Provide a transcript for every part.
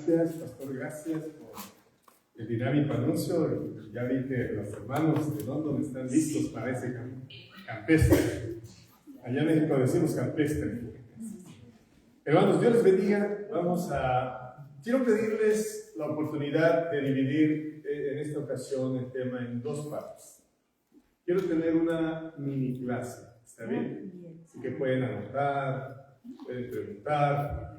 Gracias, pastor, gracias por el dinámico anuncio. Ya vi que los hermanos de London están listos para ese campestre. Allá en México decimos campestre. Hermanos, Dios les bendiga. Quiero pedirles la oportunidad de dividir en esta ocasión el tema en dos partes. Quiero tener una mini clase, ¿está bien? Así que pueden anotar, pueden preguntar.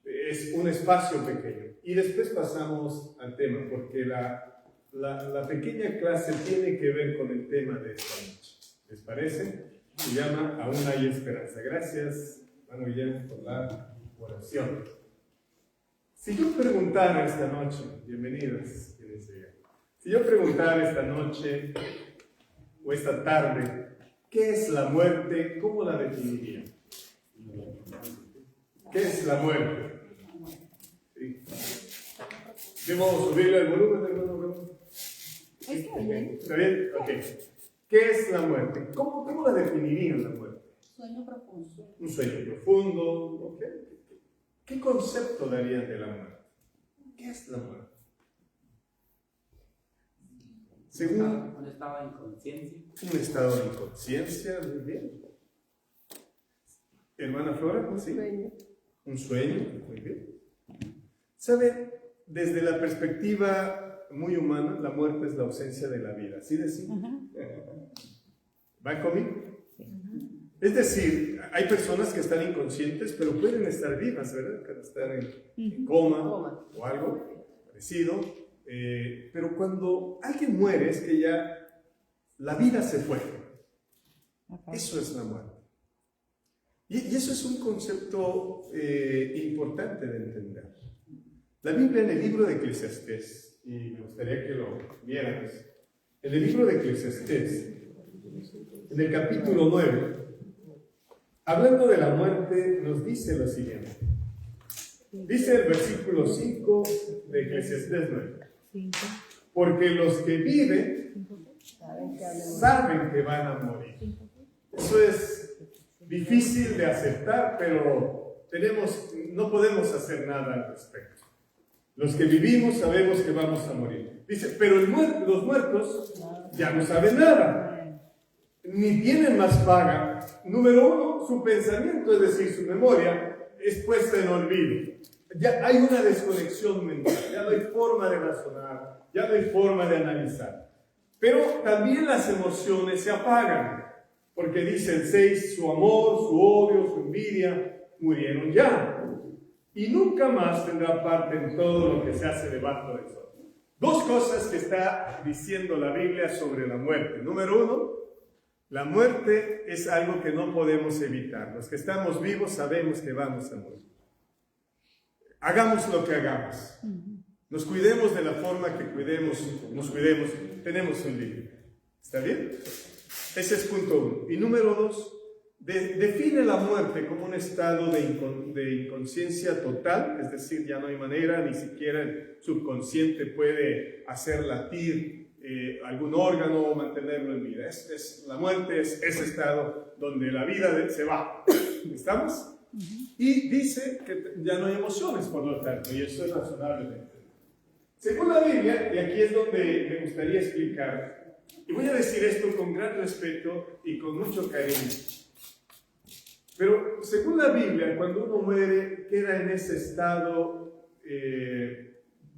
Es un espacio pequeño. Y después pasamos al tema, porque la pequeña clase tiene que ver con el tema de esta noche. ¿Les parece? Se llama Aún hay esperanza. Gracias, hermano Guillermo, por la oración. Si yo preguntara esta noche, bienvenidos, si yo preguntara esta noche o esta tarde, ¿qué es la muerte? ¿Cómo la definiría? ¿Qué es la muerte? ¿Sí? ¿Debo subirle el volumen, hermano? Está bien. ¿Está bien? Ok. ¿Qué es la muerte? ¿Cómo la definirían la muerte? Sueño profundo. Un sueño profundo. ¿Ok? ¿Qué concepto darían de la muerte? ¿Qué es la muerte? Según un estado de inconsciencia. Un estado de inconsciencia, muy bien. Hermana Flora, ¿sí? Un sueño, muy bien. ¿Saben? Desde la perspectiva muy humana, la muerte es la ausencia de la vida. ¿Sí decimos? ¿Va conmigo? Es decir, hay personas que están inconscientes, pero pueden estar vivas, ¿verdad? Que están en coma o algo parecido. Pero cuando alguien muere es que ya la vida se fue. Eso es la muerte. Y eso es un concepto importante de entender. La Biblia en el libro de Eclesiastés, y me gustaría que lo vieran, en el libro de Eclesiastés, en el capítulo 9, hablando de la muerte, nos dice lo siguiente. Dice el versículo 5 de Eclesiastés 9. Porque los que viven saben que van a morir. Eso es difícil de aceptar, pero no podemos hacer nada al respecto. Los que vivimos sabemos que vamos a morir. Dice, pero los muertos ya no saben nada, ni tienen más paga. Número uno, su pensamiento, es decir, su memoria, es puesta en olvido. Ya hay una desconexión mental, ya no hay forma de razonar, ya no hay forma de analizar. Pero también las emociones se apagan, porque dice el 6, su amor, su odio, su envidia, murieron ya. Y nunca más tendrá parte en todo lo que se hace debajo del sol. Dos cosas que está diciendo la Biblia sobre la muerte. Número uno, la muerte es algo que no podemos evitar. Los que estamos vivos sabemos que vamos a morir. Hagamos lo que hagamos. Nos cuidemos de la forma que nos cuidemos. Tenemos un límite. ¿Está bien? Ese es punto uno. Y número dos, define la muerte como un estado de inconsciencia total, es decir, ya no hay manera, ni siquiera el subconsciente puede hacer latir algún órgano o mantenerlo en vida. La muerte es ese estado donde la vida se va. ¿Estamos? Y dice que ya no hay emociones, por lo tanto, y eso es razonablemente. Según la Biblia, y aquí es donde me gustaría explicar, y voy a decir esto con gran respeto y con mucho cariño, pero según la Biblia, cuando uno muere, queda en ese estado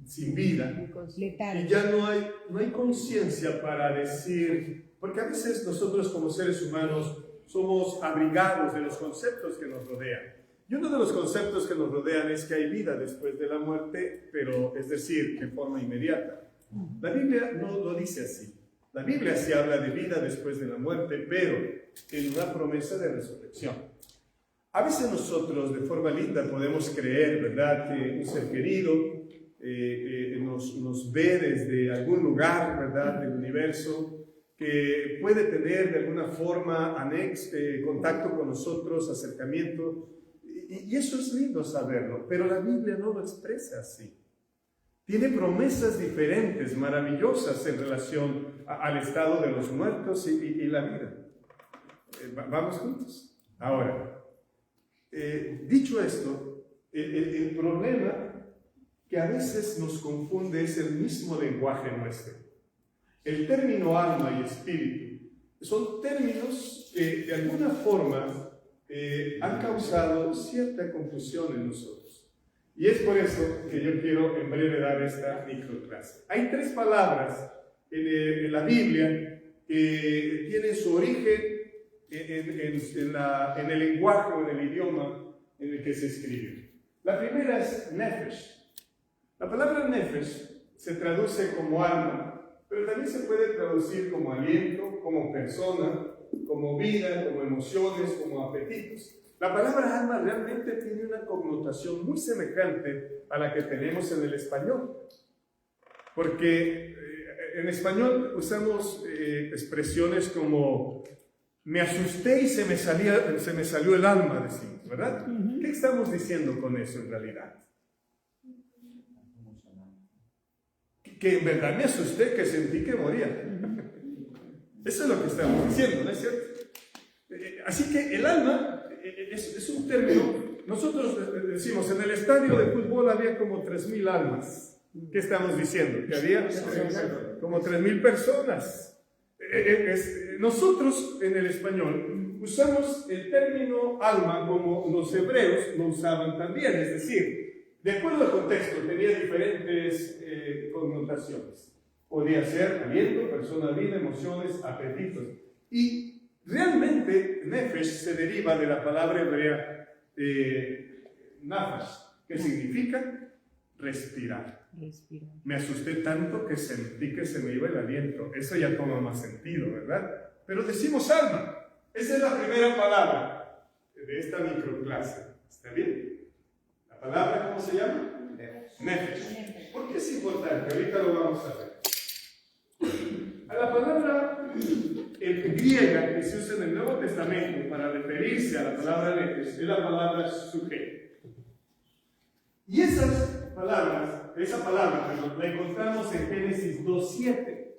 sin vida, y ya no hay conciencia para decir, porque a veces nosotros como seres humanos somos abrigados de los conceptos que nos rodean. Y uno de los conceptos que nos rodean es que hay vida después de la muerte, pero es decir, de forma inmediata. La Biblia no lo dice así. La Biblia sí habla de vida después de la muerte, pero en una promesa de resurrección. A veces nosotros, de forma linda, podemos creer, ¿verdad?, que un ser querido nos ve desde algún lugar, ¿verdad?, del universo, que puede tener de alguna forma contacto con nosotros, acercamiento, y eso es lindo saberlo, pero la Biblia no lo expresa así. Tiene promesas diferentes, maravillosas en relación al estado de los muertos y la vida. ¿Vamos juntos? Ahora, dicho esto, el problema que a veces nos confunde es el mismo lenguaje nuestro. El término alma y espíritu son términos que de alguna forma han causado cierta confusión en nosotros. Y es por eso que yo quiero en breve dar esta microclase. Hay 3 palabras en la Biblia que tienen su origen en el lenguaje o en el idioma en el que se escribe. La primera es nefesh. La palabra nefesh se traduce como alma, pero también se puede traducir como aliento, como persona, como vida, como emociones, como apetitos. La palabra alma realmente tiene una connotación muy semejante a la que tenemos en el español, porque en español usamos expresiones como me asusté y se me salió el alma, decimos, ¿verdad? ¿Qué estamos diciendo con eso en realidad? Que en verdad me asusté, que sentí que moría. Eso es lo que estamos diciendo, ¿no es cierto? Así que el alma es un término. Nosotros decimos, en el estadio de fútbol había como 3,000 almas. ¿Qué estamos diciendo? Que había como 3,000 personas. Nosotros en el español usamos el término alma como los hebreos lo usaban también, es decir, de acuerdo al contexto tenía diferentes connotaciones. Podía ser aliento, persona, vida, emociones, apetitos. Y realmente nefesh se deriva de la palabra hebrea nafash, que significa respirar. Me asusté tanto que sentí que se me iba el aliento. Eso ya toma más sentido, ¿verdad? Pero decimos alma. Esa es la primera palabra de esta microclase. ¿Está bien? ¿La palabra cómo se llama? Nefesh. ¿Por qué es importante? Ahorita lo vamos a ver. A la palabra griega que se usa en el Nuevo Testamento para referirse a la palabra nefesh es la palabra sujeto. Y esa palabra, la encontramos en Génesis 2:7.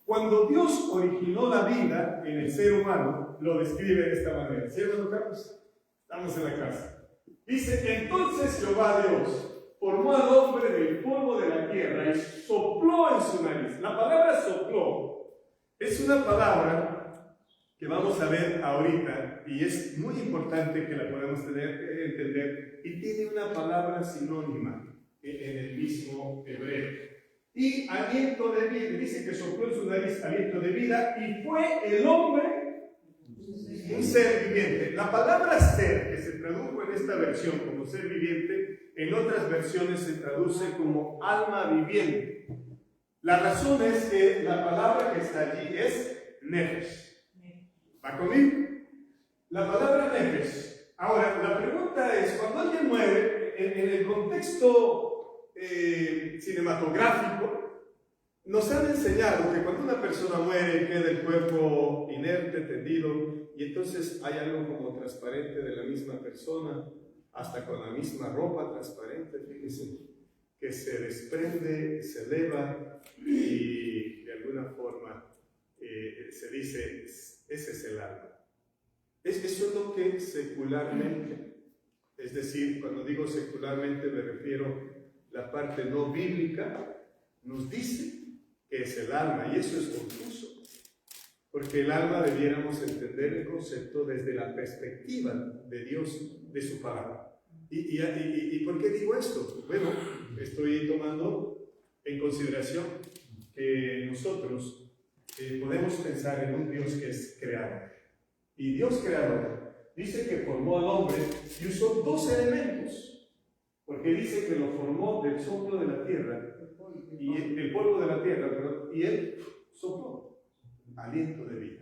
Cuando Dios originó la vida en el ser humano, lo describe de esta manera. ¿Sí, hermano Carlos? Estamos en la casa. Dice, entonces Jehová Dios formó al hombre del polvo de la tierra y sopló en su nariz. La palabra sopló es una palabra que vamos a ver ahorita y es muy importante que la podamos entender, y tiene una palabra sinónima en el mismo hebreo. Y aliento de vida, dice que sopló en su nariz aliento de vida y fue el hombre un ser viviente. La palabra ser, que se tradujo en esta versión como ser viviente, en otras versiones se traduce como alma viviente. La razón es que la palabra que está allí es nefesh. ¿Va conmigo? La palabra nefesh. Ahora, la pregunta es, cuando alguien muere, en el contexto cinematográfico, nos han enseñado que cuando una persona muere queda el cuerpo inerte, tendido, y entonces hay algo como transparente de la misma persona, hasta con la misma ropa transparente, fíjense, que se desprende, se eleva y de alguna forma se dice, ese es el alma. Eso es lo que secularmente, es decir, cuando digo secularmente me refiero la parte no bíblica, nos dice que es el alma, y eso es confuso, porque el alma debiéramos entender el concepto desde la perspectiva de Dios, de su palabra. ¿Y por qué digo esto? Bueno, estoy tomando en consideración que nosotros podemos pensar en un Dios que es creador, y Dios creador dice que formó al hombre y usó 2 elementos. Porque dice que lo formó del soplo de la tierra, y el polvo de la tierra, y él sopló, aliento de vida.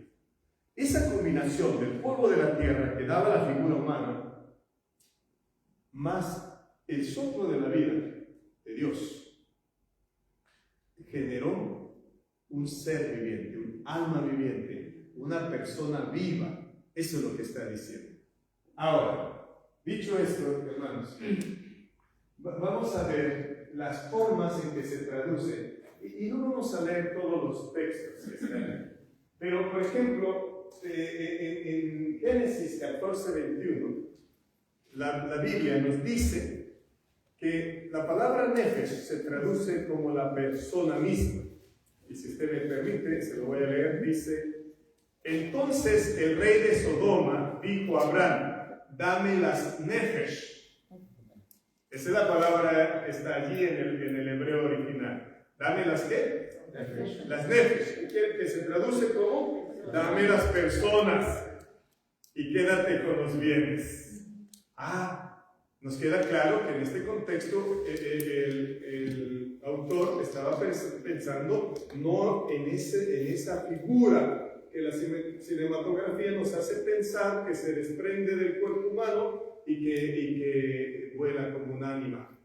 Esa combinación del polvo de la tierra que daba la figura humana, más el soplo de la vida de Dios, generó un ser viviente, un alma viviente, una persona viva. Eso es lo que está diciendo. Ahora, dicho esto, hermanos, vamos a ver las formas en que se traduce, y no vamos a leer todos los textos que están ahí. Pero, por ejemplo, en Génesis 14:21, la Biblia nos dice que la palabra nefesh se traduce como la persona misma. Y si usted me permite, se lo voy a leer, dice: entonces el rey de Sodoma dijo a Abraham: dame las nefesh. Esa es la palabra, está allí en el hebreo original. ¿Dame las qué? Nefesh. Las nefesh, que se traduce como: dame las personas y quédate con los bienes. Nos queda claro que en este contexto el autor estaba pensando no en esa figura que la cinematografía nos hace pensar, que se desprende del cuerpo humano y que vuela como un ánima.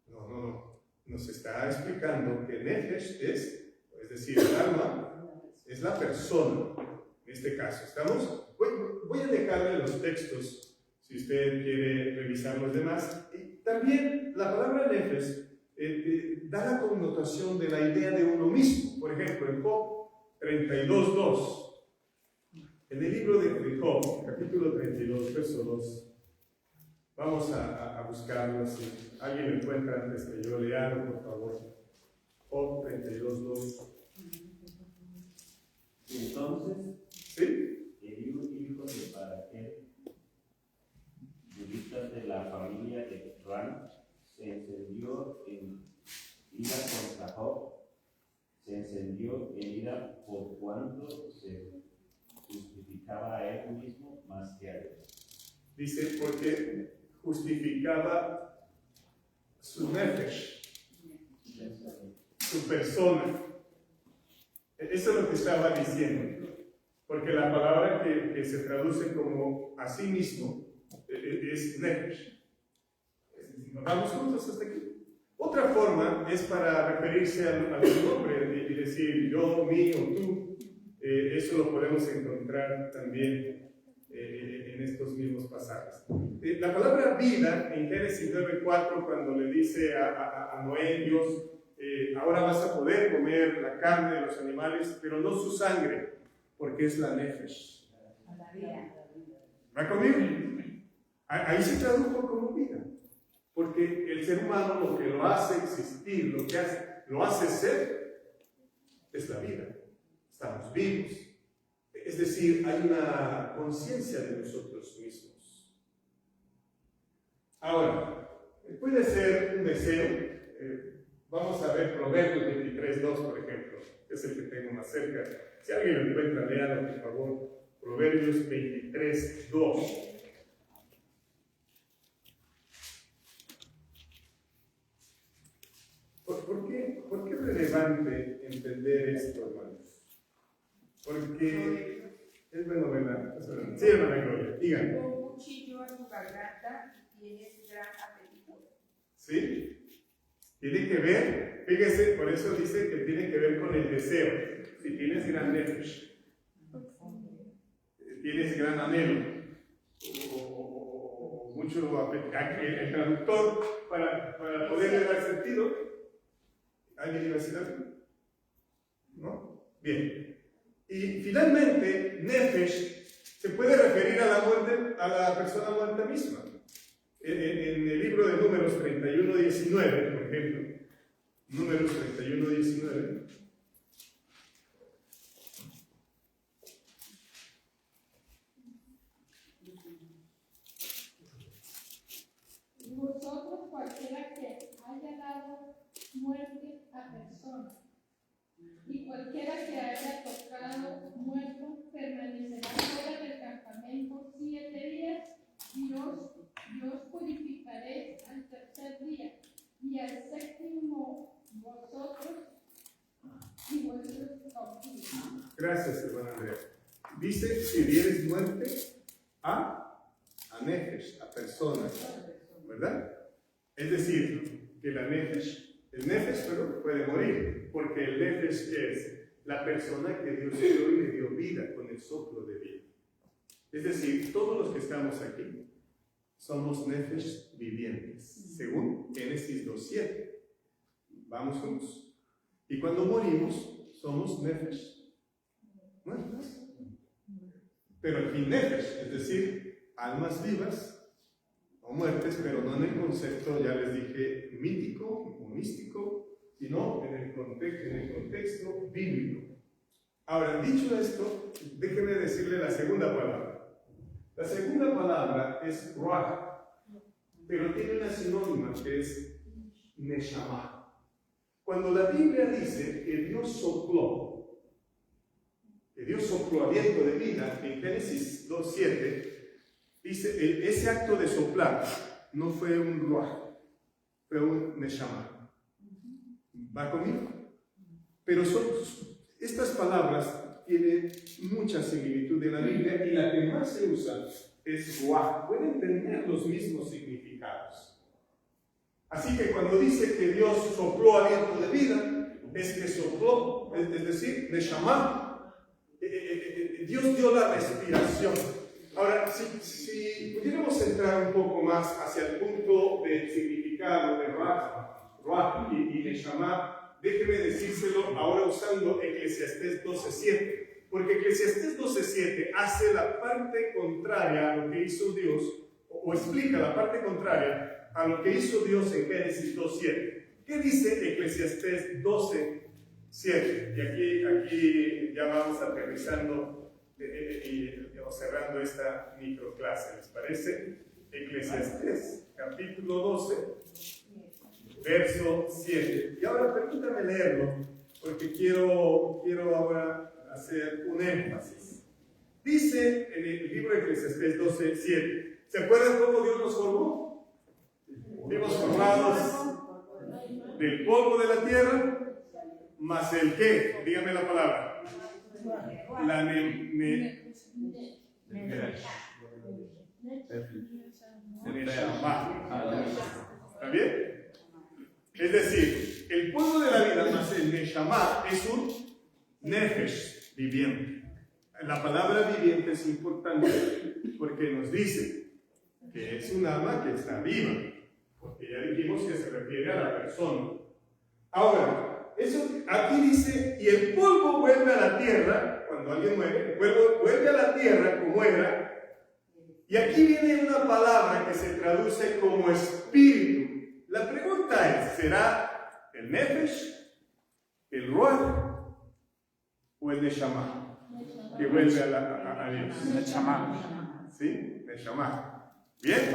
No. Nos está explicando que Nefesh es decir, el alma es la persona. En este caso, ¿estamos? Voy a dejarle los textos si usted quiere revisar los demás. Y también la palabra Nefesh da la connotación de la idea de uno mismo. Por ejemplo, en Job 32:2. En el libro de Job, capítulo 32, verso 2. Vamos a buscarlo. Si alguien lo encuentra antes que yo lea, por favor. Job 32:2. Entonces, ¿sí? Eliú, hijo de Baraquel, de la familia de Ran, se encendió en ira contra Job, se encendió en ira por cuanto se justificaba a él mismo más que a Dios. Dice, porque justificaba su nefesh, su persona. Eso es lo que estaba diciendo. Porque la palabra que se traduce como a sí mismo es nefesh. ¿Nos vamos juntos hasta aquí? Otra forma es para referirse al nombre y decir yo, mío, tú. Eso lo podemos encontrar también en estos mismos pasajes. La palabra vida en Génesis 9:4, cuando le dice a Noé, Dios, ahora vas a poder comer la carne de los animales, pero no su sangre, porque es la nefesh. ¿Va conmigo? Ahí se tradujo como vida, porque el ser humano lo que lo hace existir, lo hace ser, es la vida. Estamos vivos. Es decir, hay una conciencia de nosotros mismos. Ahora, puede ser un deseo. Vamos a ver Proverbios 23:2, por ejemplo, que es el que tengo más cerca. Si alguien lo encuentra, léalo, por favor. Proverbios 23:2. ¿Por qué es relevante entender esto, hermanos? Porque es bueno, ¿verdad? Sí, hermana Gloria, díganme. Un cuchillo a tu garganta y tienes gran apetito. ¿Sí? Tiene que ver, fíjese, por eso dice que tiene que ver con el deseo. Si tienes gran nefesh, tienes gran anhelo, o mucho apetito. El traductor, para poderle dar sentido, ¿alguien iba a decir algo? ¿No? Bien. Y finalmente, nefesh se puede referir a la muerte, a la persona muerta misma. En el libro de Números 31:19, por ejemplo, Números 31:19. Vosotros, cualquiera que haya dado muerte a persona, y cualquiera que haya tocado muerto, permanecerá fuera del campamento 7 días, y os purificaréis al tercer día, y al séptimo vosotros y vuestros cautivos. Gracias, hermana Andrea. Dice, si dieres muerte a nefesh, a personas, ¿verdad? Es decir, que el nefesh, puede morir, porque el nefesh es la persona que Dios creó y le dio vida con el soplo de vida. Es decir, todos los que estamos aquí somos nefesh vivientes, según Génesis 2:7. Vamos juntos. Y cuando morimos, somos nefesh muertas. Pero al fin nefesh, es decir, almas vivas o muertes, pero no en el concepto, ya les dije, mítico o místico, sino en el contexto bíblico. Ahora, dicho esto, déjeme decirle la segunda palabra. La segunda palabra es ruach, pero tiene una sinónima que es neshama. Cuando la Biblia dice que Dios sopló aliento de vida, en Génesis 2:7, dice, ese acto de soplar no fue un ruach, fue un neshama. ¿Va conmigo? Pero estas palabras tienen mucha similitud en la Biblia y la que más se usa es ruach. Pueden tener los mismos significados. Así que cuando dice que Dios sopló aliento de vida, es que sopló, es decir, neshama. Dios dio la respiración. Ahora, si pudiéramos entrar un poco más hacia el punto del significado de ruach y neshama, déjeme decírselo ahora usando Eclesiastés 12:7, porque Eclesiastés 12:7 hace la parte contraria a lo que hizo Dios, o explica la parte contraria a lo que hizo Dios en Génesis 2:7. ¿Qué dice Eclesiastés 12:7? Y aquí ya vamos aterrizando o cerrando esta microclase, ¿les parece? Eclesiastés, capítulo 12, verso 7. Y ahora permítame leerlo, porque quiero ahora hacer un énfasis. Dice en el libro de Eclesiastés 12:7, ¿se acuerdan cómo Dios nos formó? Fuimos formados del polvo de la tierra, más el qué, dígame la palabra. La ¿está bien? Es decir, el polvo de la vida más el neshama es un nefesh viviente. La palabra viviente es importante porque nos dice que es un alma que está viva, porque ya dijimos que se refiere a la persona. Ahora, eso aquí dice, y el polvo vuelve a la tierra, cuando alguien muere, vuelve a la tierra como era, y aquí viene una palabra que se traduce como espíritu. La pregunta es, ¿será el nefesh, el ruach o el neshama que vuelve a Dios? Neshama. ¿Sí? Neshama. Bien,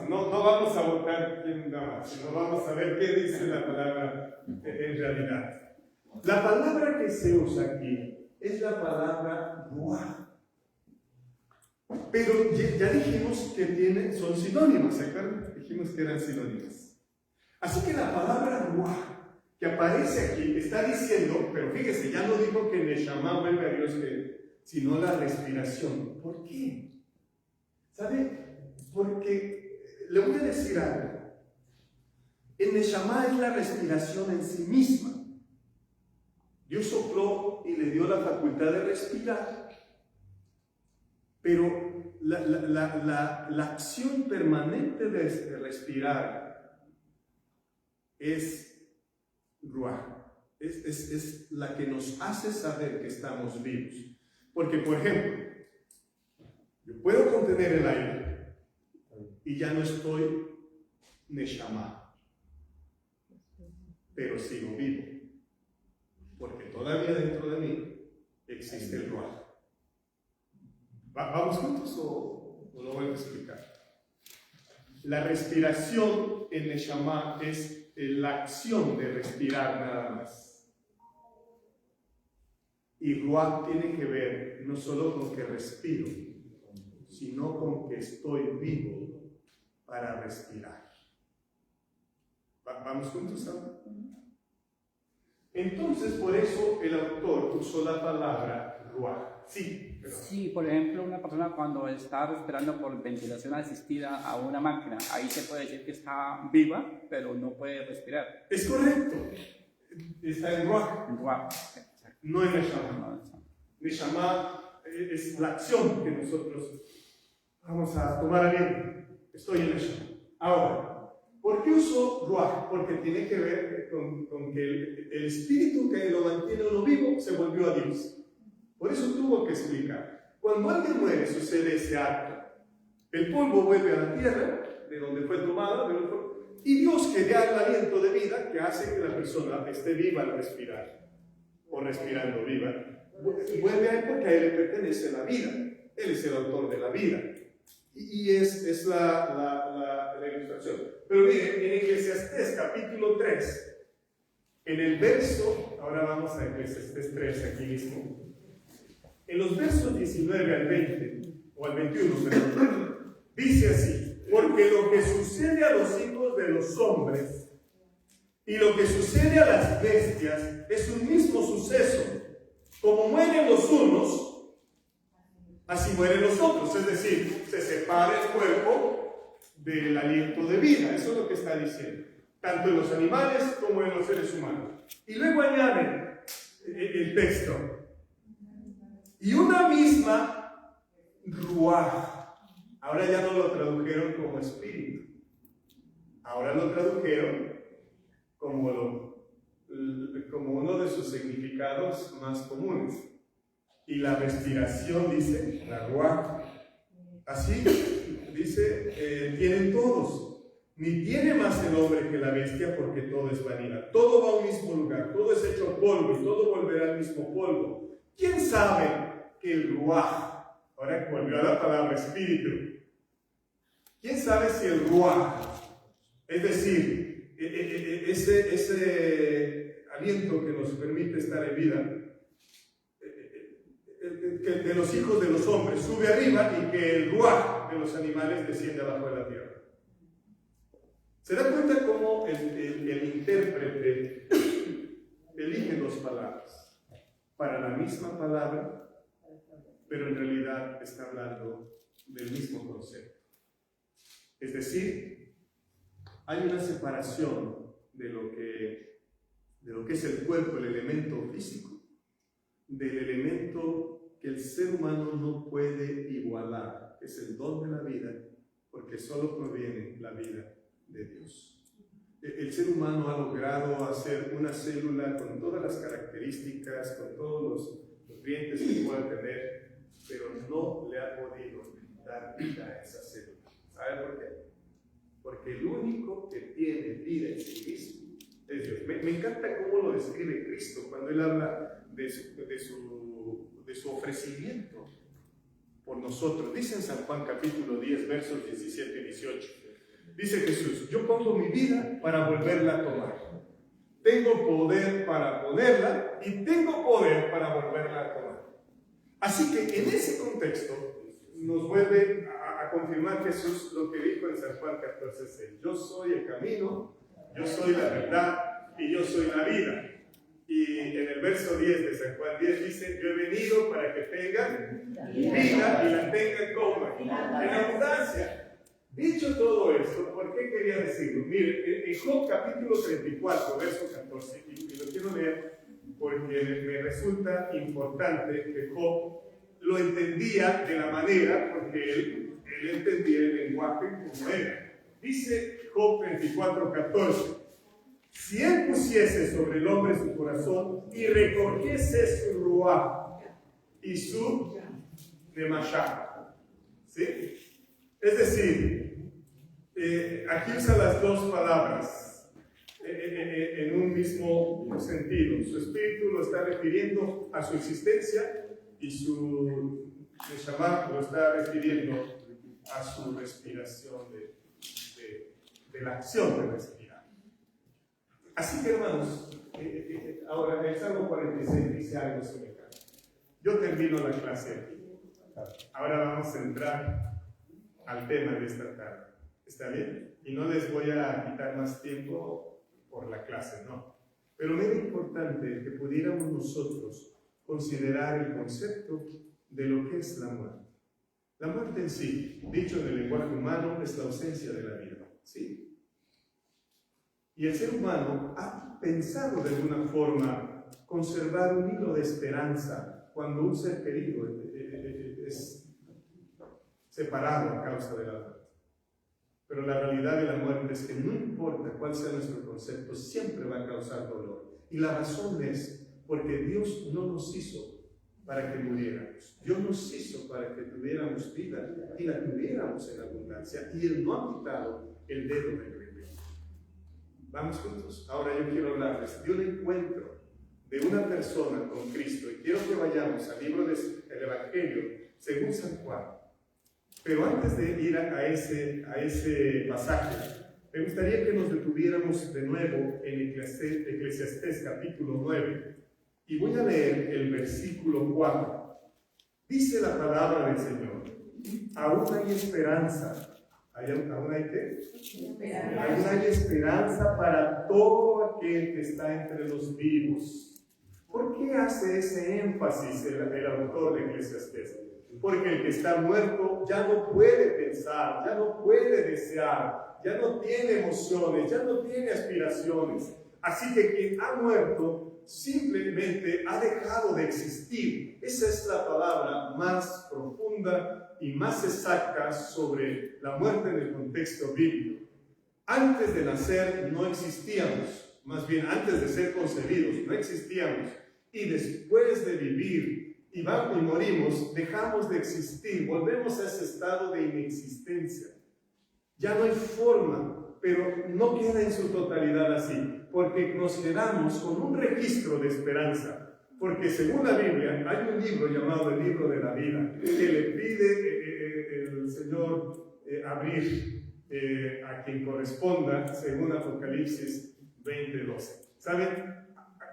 no vamos a votar quién da más, sino vamos a ver qué dice la palabra en realidad. La palabra que se usa aquí es la palabra ruach. Pero ya dijimos que son sinónimas, ¿se acuerdan? Dijimos que eran sinónimas. Así que la palabra ruach que aparece aquí está diciendo, pero fíjese, ya no dijo que neshama vuelve a Dios, sino la respiración. ¿Por qué? ¿Sabe? Porque le voy a decir algo. El neshama es la respiración en sí misma. Dios sopló y le dio la facultad de respirar. Pero la acción permanente de respirar es ruach. Es la que nos hace saber que estamos vivos. Porque, por ejemplo, yo puedo contener el aire y ya no estoy neshama, pero sigo vivo, porque todavía dentro de mí existe el ruach. ¿Vamos juntos o lo voy a explicar? La respiración en neshama es la acción de respirar nada más. Y ruach tiene que ver no solo con que respiro, sino con que estoy vivo para respirar. ¿Vamos juntos ahora? Entonces, por eso el autor usó la palabra ruach. Sí, pero... Sí, por ejemplo, una persona cuando está respirando por ventilación asistida a una máquina, ahí se puede decir que está viva, pero no puede respirar. Es correcto. Está en ruach. No en neshama. Neshama es la acción que nosotros vamos a tomar aliento. Estoy en neshama. Ahora, ¿por qué uso ruach? Porque tiene que ver con que el espíritu que lo mantiene uno vivo se volvió a Dios. Por eso tuvo que explicar. Cuando alguien muere sucede ese acto. El polvo vuelve a la tierra, de donde fue tomado, Y Dios que da el aliento de vida que hace que la persona esté viva al respirar, o respirando viva, vuelve a Él porque a Él le pertenece la vida. Él es el autor de la vida. Y es la ilustración. Pero miren, en Eclesiastés capítulo 3, en el verso, ahora vamos a Eclesiastés 3 aquí mismo, en los versos 19 al 20, o al 21, perdón, dice así: porque lo que sucede a los hijos de los hombres y lo que sucede a las bestias es un mismo suceso. Como mueren los unos, así mueren los otros. Es decir, se separa el cuerpo del aliento de vida. Eso es lo que está diciendo, tanto en los animales como en los seres humanos. Y luego añade el texto: y una misma ruaj. Ahora ya no lo tradujeron como espíritu, ahora lo tradujeron como uno de sus significados más comunes. Y la respiración, dice, la ruaj, así dice, tienen todos. Ni tiene más el hombre que la bestia, porque todo es vanidad. Todo va a un mismo lugar, todo es hecho polvo y todo volverá al mismo polvo. ¿Quién sabe que el ruaj, ahora volvió a la palabra espíritu, quién sabe si el ruaj, es decir, ese aliento que nos permite estar en vida, que de los hijos de los hombres sube arriba y que el ruaj de los animales desciende abajo de la tierra? ¿Se da cuenta cómo el intérprete elige dos palabras para la misma palabra, pero en realidad está hablando del mismo concepto? Es decir, hay una separación de lo que es el cuerpo, el elemento físico, del elemento que el ser humano no puede igualar, que es el don de la vida, porque solo proviene la vida de Dios. El ser humano ha logrado hacer una célula con todas las características, con todos los nutrientes que pueda tener, pero no le ha podido dar vida a esa célula. ¿Sabe por qué? Porque el único que tiene vida en sí mismo es Dios. Me encanta cómo lo describe Cristo cuando Él habla de su ofrecimiento por nosotros. Dice en San Juan capítulo 10, versos 17 y 18. Dice Jesús: yo pongo mi vida para volverla a tomar. Tengo poder para ponerla y tengo poder para volverla a tomar. Así que en ese contexto nos vuelve a confirmar Jesús lo que dijo en San Juan 14:6. Yo soy el camino, yo soy la verdad y yo soy la vida. Y en el verso 10 de San Juan 10 dice: yo he venido para que tengan vida y la tengan como en abundancia. Dicho todo esto, ¿por qué quería decirlo? Mire, en Job capítulo 34, verso 14, y lo quiero leer porque me resulta importante que Job lo entendía de la manera, porque él entendía el lenguaje como era. Dice Job 34, 14: si él pusiese sobre el hombre su corazón y recogiese su ruaj y su nemashah, ¿sí? Es decir, aquí usa las dos palabras en un mismo sentido. Su espíritu lo está refiriendo a su existencia y su neshama lo está refiriendo a su respiración, de la acción de respirar. Así que, hermanos, ahora el Salmo 46 dice algo semejante. Yo termino la clase aquí. Ahora vamos a entrar al tema de esta tarde. ¿Está bien? Y no les voy a quitar más tiempo por la clase, no. Pero me era importante que pudiéramos nosotros considerar el concepto de lo que es la muerte. La muerte en sí, dicho en el lenguaje humano, es la ausencia de la vida, ¿sí? Y el ser humano ha pensado de alguna forma conservar un hilo de esperanza cuando un ser querido es separado a causa de la muerte. Pero la realidad de la muerte es que no importa cuál sea nuestro concepto, siempre va a causar dolor. Y la razón es porque Dios no nos hizo para que muriéramos. Dios nos hizo para que tuviéramos vida y la tuviéramos en abundancia. Y Él no ha quitado el dedo del renglón. Vamos juntos. Ahora yo quiero hablarles de un encuentro de una persona con Cristo y quiero que vayamos al libro del Evangelio según San Juan. Pero antes de ir a ese pasaje, me gustaría que nos detuviéramos de nuevo en Eclesiastés capítulo 9 y voy a leer el versículo 4. Dice la palabra del Señor: aún hay esperanza. ¿Aún hay qué? Aún hay esperanza para todo aquel que está entre los vivos. ¿Por qué hace ese énfasis el autor de Eclesiastés? Porque el que está muerto ya no puede pensar, ya no puede desear, ya no tiene emociones, ya no tiene aspiraciones. Así que quien ha muerto simplemente ha dejado de existir. Esa es la palabra más profunda y más exacta sobre la muerte en el contexto bíblico. Antes de nacer no existíamos, más bien antes de ser concebidos no existíamos, y después de vivir y morimos, dejamos de existir, volvemos a ese estado de inexistencia. Ya no hay forma, pero no queda en su totalidad así, porque nos quedamos con un registro de esperanza. Porque según la Biblia, hay un libro llamado el libro de la vida, que le pide el Señor abrir a quien corresponda, según Apocalipsis 20:12. ¿Saben?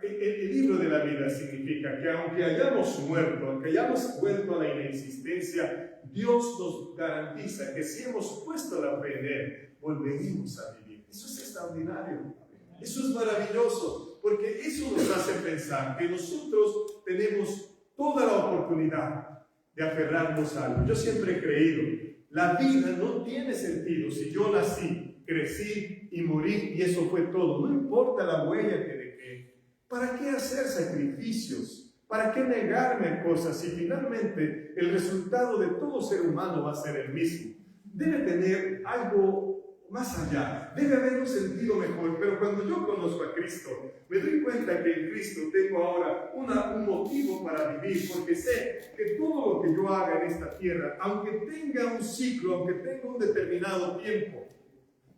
El libro de la vida significa que aunque hayamos muerto, aunque hayamos vuelto a la inexistencia, Dios nos garantiza que si hemos puesto la fe en Él, volveremos a vivir. Eso es extraordinario. Eso es maravilloso, porque eso nos hace pensar que nosotros tenemos toda la oportunidad de aferrarnos a algo. Yo siempre he creído, la vida no tiene sentido si yo nací, crecí y morí y eso fue todo. No importa la huella que dejé. ¿Para qué hacer sacrificios? ¿Para qué negarme cosas si finalmente el resultado de todo ser humano va a ser el mismo? Debe tener algo más allá, debe haber un sentido mejor, pero cuando yo conozco a Cristo, me doy cuenta que en Cristo tengo ahora un motivo para vivir, porque sé que todo lo que yo haga en esta tierra, aunque tenga un ciclo, aunque tenga un determinado tiempo,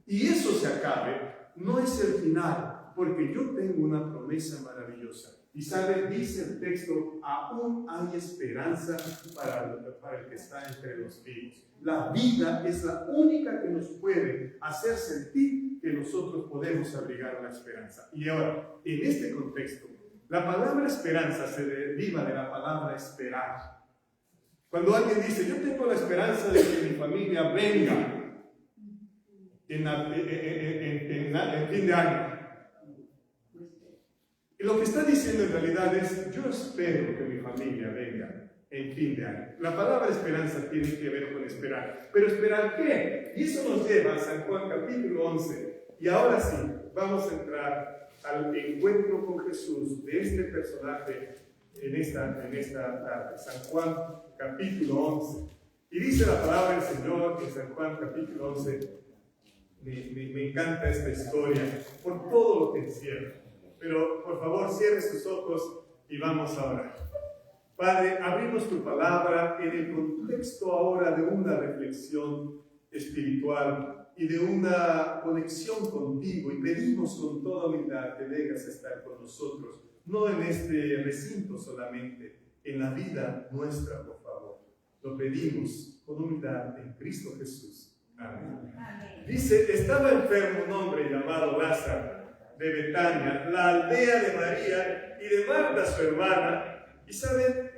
y eso se acabe, no es el final, porque yo tengo una promesa maravillosa. Y sabe, dice el texto, aún hay esperanza para el que está entre los vivos. La vida es la única que nos puede hacer sentir que nosotros podemos abrigar una esperanza. Y ahora, en este contexto, la palabra esperanza se deriva de la palabra esperar. Cuando alguien dice, yo tengo la esperanza de que mi familia venga en fin de año, y lo que está diciendo en realidad es, yo espero que mi familia venga en fin de año. La palabra esperanza tiene que ver con esperar. ¿Pero esperar qué? Y eso nos lleva a San Juan capítulo 11. Y ahora sí, vamos a entrar al encuentro con Jesús de este personaje en esta tarde. San Juan capítulo 11. Y dice la palabra del Señor en San Juan capítulo 11. Me encanta esta historia por todo lo que encierra. Pero por favor cierre sus ojos y vamos a orar. Padre, abrimos tu palabra en el contexto ahora de una reflexión espiritual y de una conexión contigo, y pedimos con toda humildad que vengas a estar con nosotros, no en este recinto solamente, en la vida nuestra, por favor. Lo pedimos con humildad en Cristo Jesús. Amén. Amén. Dice, estaba enfermo un hombre llamado Lázaro, de Betania, la aldea de María y de Marta su hermana. Y saben,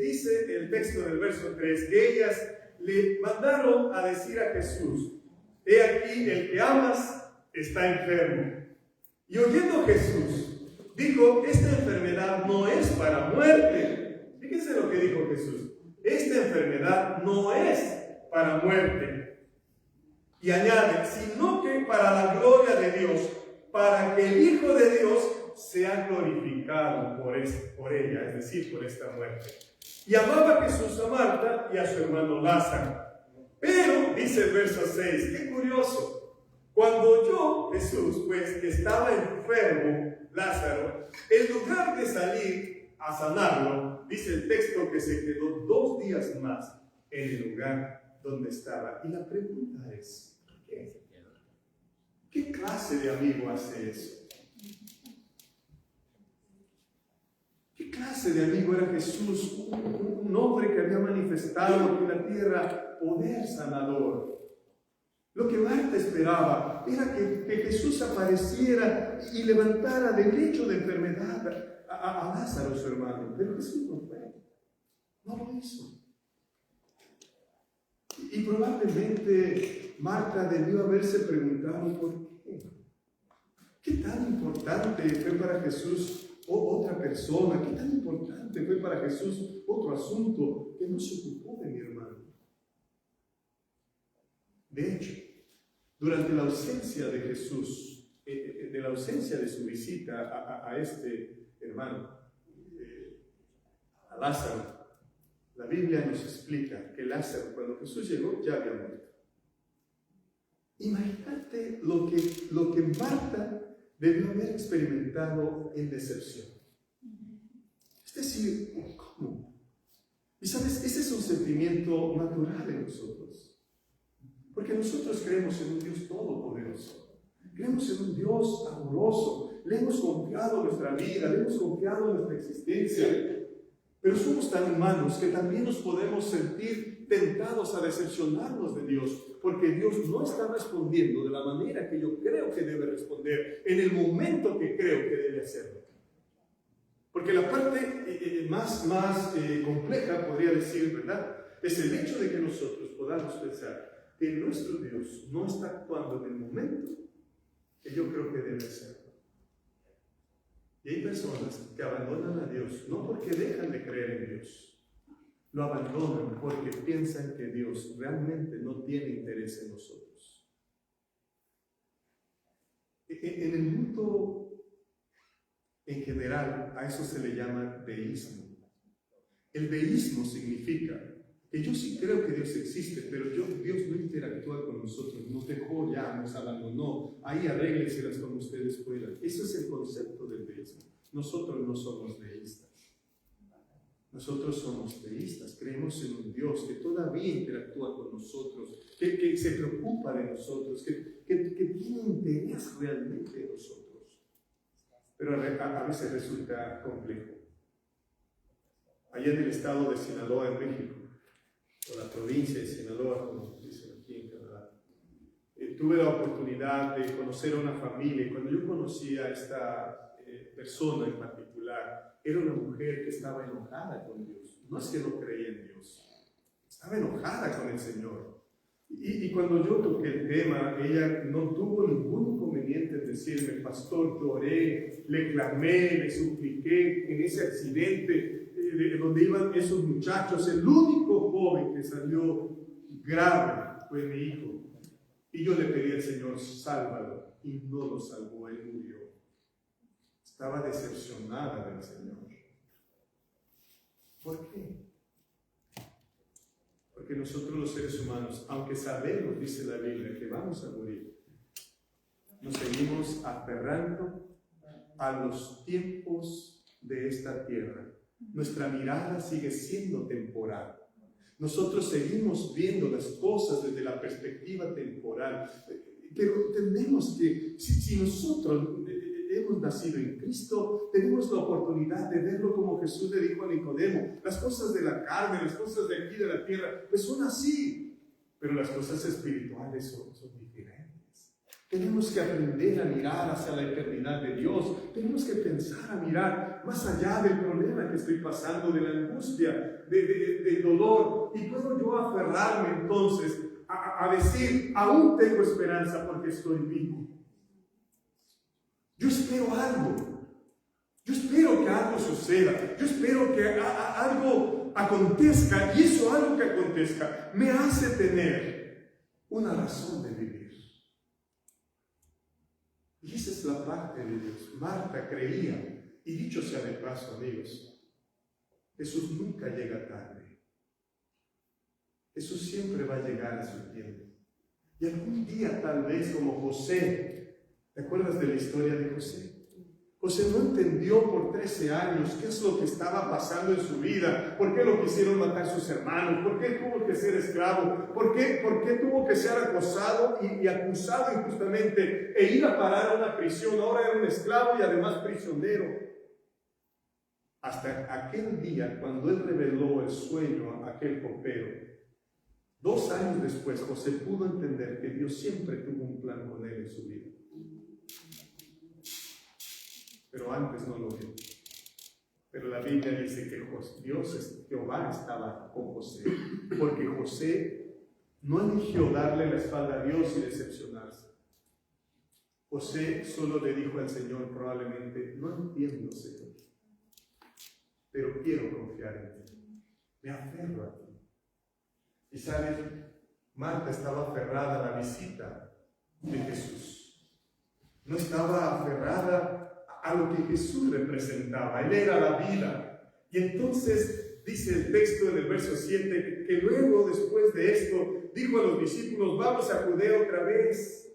dice el texto del verso 3, que ellas le mandaron a decir a Jesús, he aquí el que amas está enfermo. Y oyendo Jesús, dijo, esta enfermedad no es para muerte. Fíjense lo que dijo Jesús, esta enfermedad no es para muerte. Y añade, sino que para la gloria de Dios, para que el Hijo de Dios sea glorificado por ella, es decir, por esta muerte. Y amaba Jesús a Marta y a su hermano Lázaro. Pero, dice el verso 6, qué curioso, cuando yo, Jesús, pues estaba enfermo, Lázaro, en lugar de salir a sanarlo, dice el texto que se quedó 2 días más en el lugar donde estaba. Y la pregunta es, ¿por qué? ¿Qué clase de amigo hace eso? ¿Qué clase de amigo era Jesús? Un hombre que había manifestado en la tierra poder sanador. Lo que Marta esperaba era que Jesús apareciera y levantara del lecho de enfermedad a Lázaro, su hermano. Pero Jesús no fue. No lo hizo. Y probablemente Marta debió haberse preguntado por qué. ¿Qué tan importante fue para Jesús otra persona? ¿Qué tan importante fue para Jesús otro asunto que no se ocupó de mi hermano? De hecho, durante la ausencia de Jesús, de la ausencia de su visita a este hermano, a Lázaro, la Biblia nos explica que Lázaro, cuando Jesús llegó, ya había muerto. Imagínate lo que Marta debió haber experimentado en decepción. Es decir, ¿cómo? Y sabes, ese es un sentimiento natural en nosotros. Porque nosotros creemos en un Dios todopoderoso. Creemos en un Dios amoroso. Le hemos confiado nuestra vida, le hemos confiado nuestra existencia. Pero somos tan humanos que también nos podemos sentir tentados a decepcionarnos de Dios, porque Dios no está respondiendo de la manera que yo creo que debe responder, en el momento que creo que debe hacerlo. Porque la parte más compleja, podría decir, ¿verdad?, es el hecho de que nosotros podamos pensar que nuestro Dios no está actuando en el momento que yo creo que debe hacerlo. Y hay personas que abandonan a Dios no porque dejan de creer en Dios, lo abandonan porque piensan que Dios realmente no tiene interés en nosotros. En el mundo en general a eso se le llama deísmo. El deísmo significa que yo sí creo que Dios existe, pero Dios no interactúa con nosotros, nos dejó ya, nos abandonó, ahí arréglenselas como ustedes puedan. Eso es el concepto del deísmo. Nosotros no somos deístas. Nosotros somos deístas, creemos en un Dios que todavía interactúa con nosotros, que se preocupa de nosotros, que tiene interés realmente en nosotros. Pero a veces resulta complejo. Allá en el estado de Sinaloa, en México, o la provincia de Sinaloa, como dicen aquí en Canadá, tuve la oportunidad de conocer a una familia, y cuando yo conocí a esta persona en particular, era una mujer que estaba enojada con Dios. No es que no creía en Dios, estaba enojada con el Señor. Y cuando yo toqué el tema, ella no tuvo ningún inconveniente en decirme: pastor, lloré, le clamé, le supliqué en ese accidente donde iban esos muchachos. El único joven que salió grave fue mi hijo. Y yo le pedí al Señor: sálvalo. Y no lo salvó, él murió. Estaba decepcionada del Señor. ¿Por qué? Porque nosotros los seres humanos, aunque sabemos, dice la Biblia, que vamos a morir, nos seguimos aferrando a los tiempos de esta tierra. Nuestra mirada sigue siendo temporal. Nosotros seguimos viendo las cosas desde la perspectiva temporal. Pero tenemos que, si nosotros hemos nacido en Cristo, tenemos la oportunidad de verlo como Jesús le dijo a Nicodemo: las cosas de la carne, las cosas de aquí de la tierra, pues son así, pero las cosas espirituales son diferentes. Tenemos que aprender a mirar hacia la eternidad de Dios. Tenemos que pensar, a mirar más allá del problema que estoy pasando, de la angustia, del dolor. Y puedo yo aferrarme entonces a decir: aún tengo esperanza porque estoy vivo. Yo espero algo. Yo espero que algo suceda. Yo espero que algo acontezca. Y eso algo que acontezca me hace tener una razón de vivir. Y esa es la parte de Dios. Marta creía. Y dicho sea de paso, amigos, Jesús nunca llega tarde. Jesús siempre va a llegar a su tiempo. Y algún día, tal vez como José, ¿te acuerdas de la historia de José? José no entendió por 13 años qué es lo que estaba pasando en su vida, por qué lo quisieron matar sus hermanos, por qué tuvo que ser esclavo, por qué tuvo que ser acosado y acusado injustamente e ir a parar a una prisión. Ahora era un esclavo y además prisionero. Hasta aquel día cuando él reveló el sueño a aquel copero. 2 años después, José pudo entender que Dios siempre tuvo un plan con él en su vida. Pero antes no lo vio. Pero la Biblia dice que Jehová estaba con José, porque José no eligió darle la espalda a Dios y decepcionarse. José solo le dijo al Señor probablemente: no entiendo, Señor, pero quiero confiar en ti, me aferro a ti. Y sabes, Marta estaba aferrada a la visita de Jesús, no estaba aferrada a lo que Jesús representaba. Él era la vida. Y entonces dice el texto en el verso 7 que luego, después de esto, dijo a los discípulos: vamos a Judea otra vez.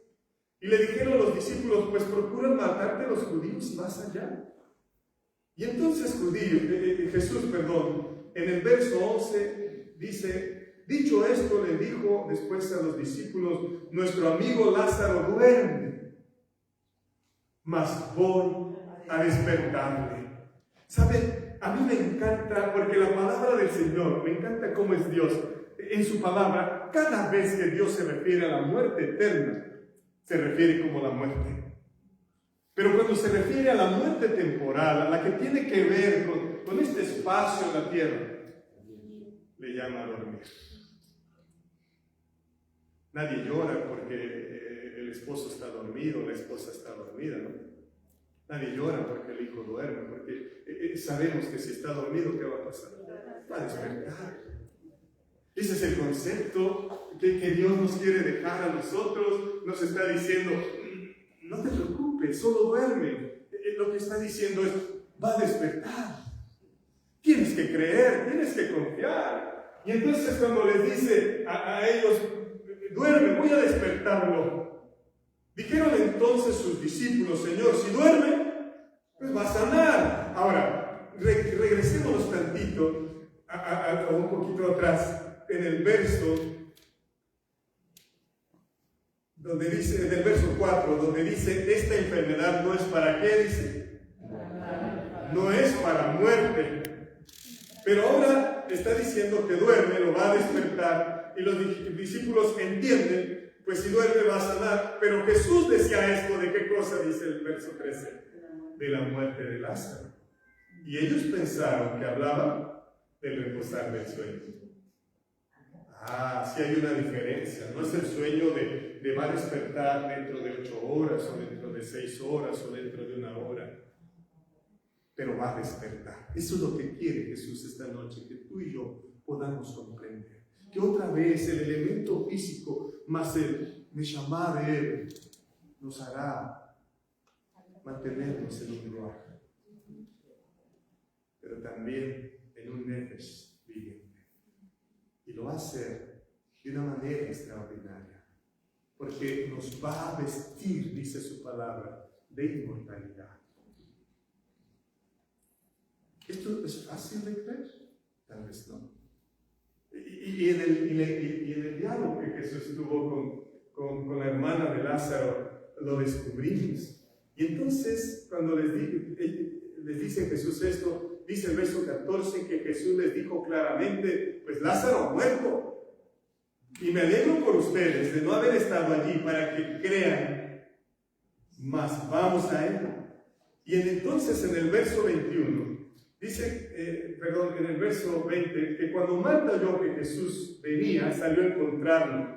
Y le dijeron a los discípulos: pues procuran matarte los judíos y vas allá. Y entonces Jesús, en el verso 11 dice: dicho esto, le dijo después a los discípulos: nuestro amigo Lázaro duerme, mas voy a despertarle. ¿Saben? A mí me encanta, porque la palabra del Señor, me encanta cómo es Dios. En su palabra, cada vez que Dios se refiere a la muerte eterna, se refiere como la muerte. Pero cuando se refiere a la muerte temporal, a la que tiene que ver con este espacio en la tierra, le llama a dormir. Nadie llora porque el esposo está dormido, la esposa está dormida, ¿no? Nadie llora porque el hijo duerme, porque sabemos que si está dormido, ¿qué va a pasar? Va a despertar. Ese es el concepto que Dios nos quiere dejar a nosotros. Nos está diciendo: no te preocupes, solo duerme. Lo que está diciendo es: va a despertar. Tienes que creer, tienes que confiar. Y entonces cuando les dice a ellos: duerme, voy a despertarlo. Dijeron entonces sus discípulos: Señor, si duerme, pues va a sanar. Ahora, regresémonos tantito a un poquito atrás, en el verso donde dice, en el verso 4, donde dice: esta enfermedad no es para qué, dice, no es para muerte. Pero ahora está diciendo que duerme, lo va a despertar, y los discípulos entienden: pues si duerme va a sanar. Pero Jesús decía esto, ¿de qué cosa? Dice el verso 13, de la muerte de Lázaro. Y ellos pensaron que hablaba del reposar del sueño. Sí hay una diferencia. No es el sueño de va a despertar dentro de 8 horas, o dentro de 6 horas, o dentro de 1 hora. Pero va a despertar. Eso es lo que quiere Jesús esta noche, que tú y yo podamos comprender. Que otra vez el elemento físico más el Neshama de Él nos hará mantenernos en un lugar, pero también en un Nefesh viviente. Y lo va a hacer de una manera extraordinaria, porque nos va a vestir, dice su palabra, de inmortalidad. ¿Esto es fácil de creer? Tal vez no. Y en el diálogo que Jesús tuvo con la hermana de Lázaro, lo descubrimos. Y entonces, cuando les dice Jesús esto, dice el verso 14 que Jesús les dijo claramente: pues Lázaro ha muerto. Y me alegro por ustedes de no haber estado allí para que crean, mas vamos a él. Y entonces en el verso 21, dice, en el verso 20, que cuando Marta oyó que Jesús venía, salió a encontrarlo.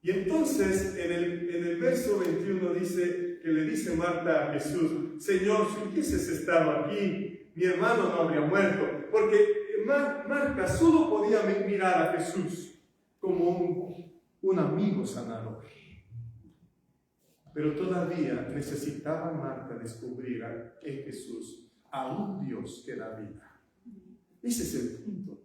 Y entonces en el verso 21 dice que le dice Marta a Jesús: Señor, si hubieses estado aquí, mi hermano no habría muerto. Porque Marta solo podía mirar a Jesús como un amigo sanador. Pero todavía necesitaba Marta descubrir en Jesús a un Dios que da vida. Ese es el punto.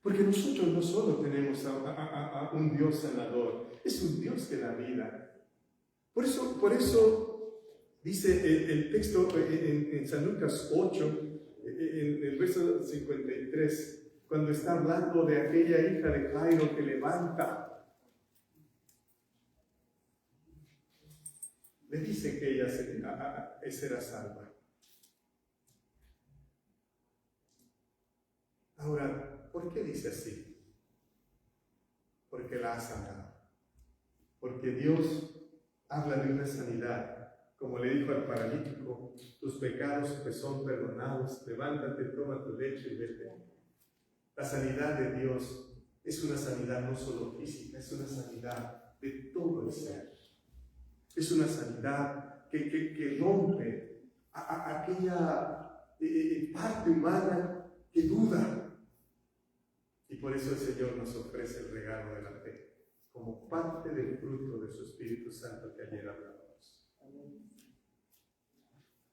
Porque nosotros no solo tenemos a un Dios sanador, es un Dios que da vida. Por eso Dice el texto en San Lucas 8, en el verso 53, cuando está hablando de aquella hija de Jairo que levanta, le dice que ella será salva. Ahora, ¿por qué dice así? Porque la ha sanado. Porque Dios habla de una sanidad. Como le dijo al paralítico, tus pecados te son perdonados, levántate, toma tu leche y vete. La sanidad de Dios es una sanidad no solo física, es una sanidad de todo el ser. Es una sanidad que rompe a aquella parte humana que duda. Y por eso el Señor nos ofrece el regalo de la fe, como parte del fruto de su Espíritu Santo que ayer hablábamos.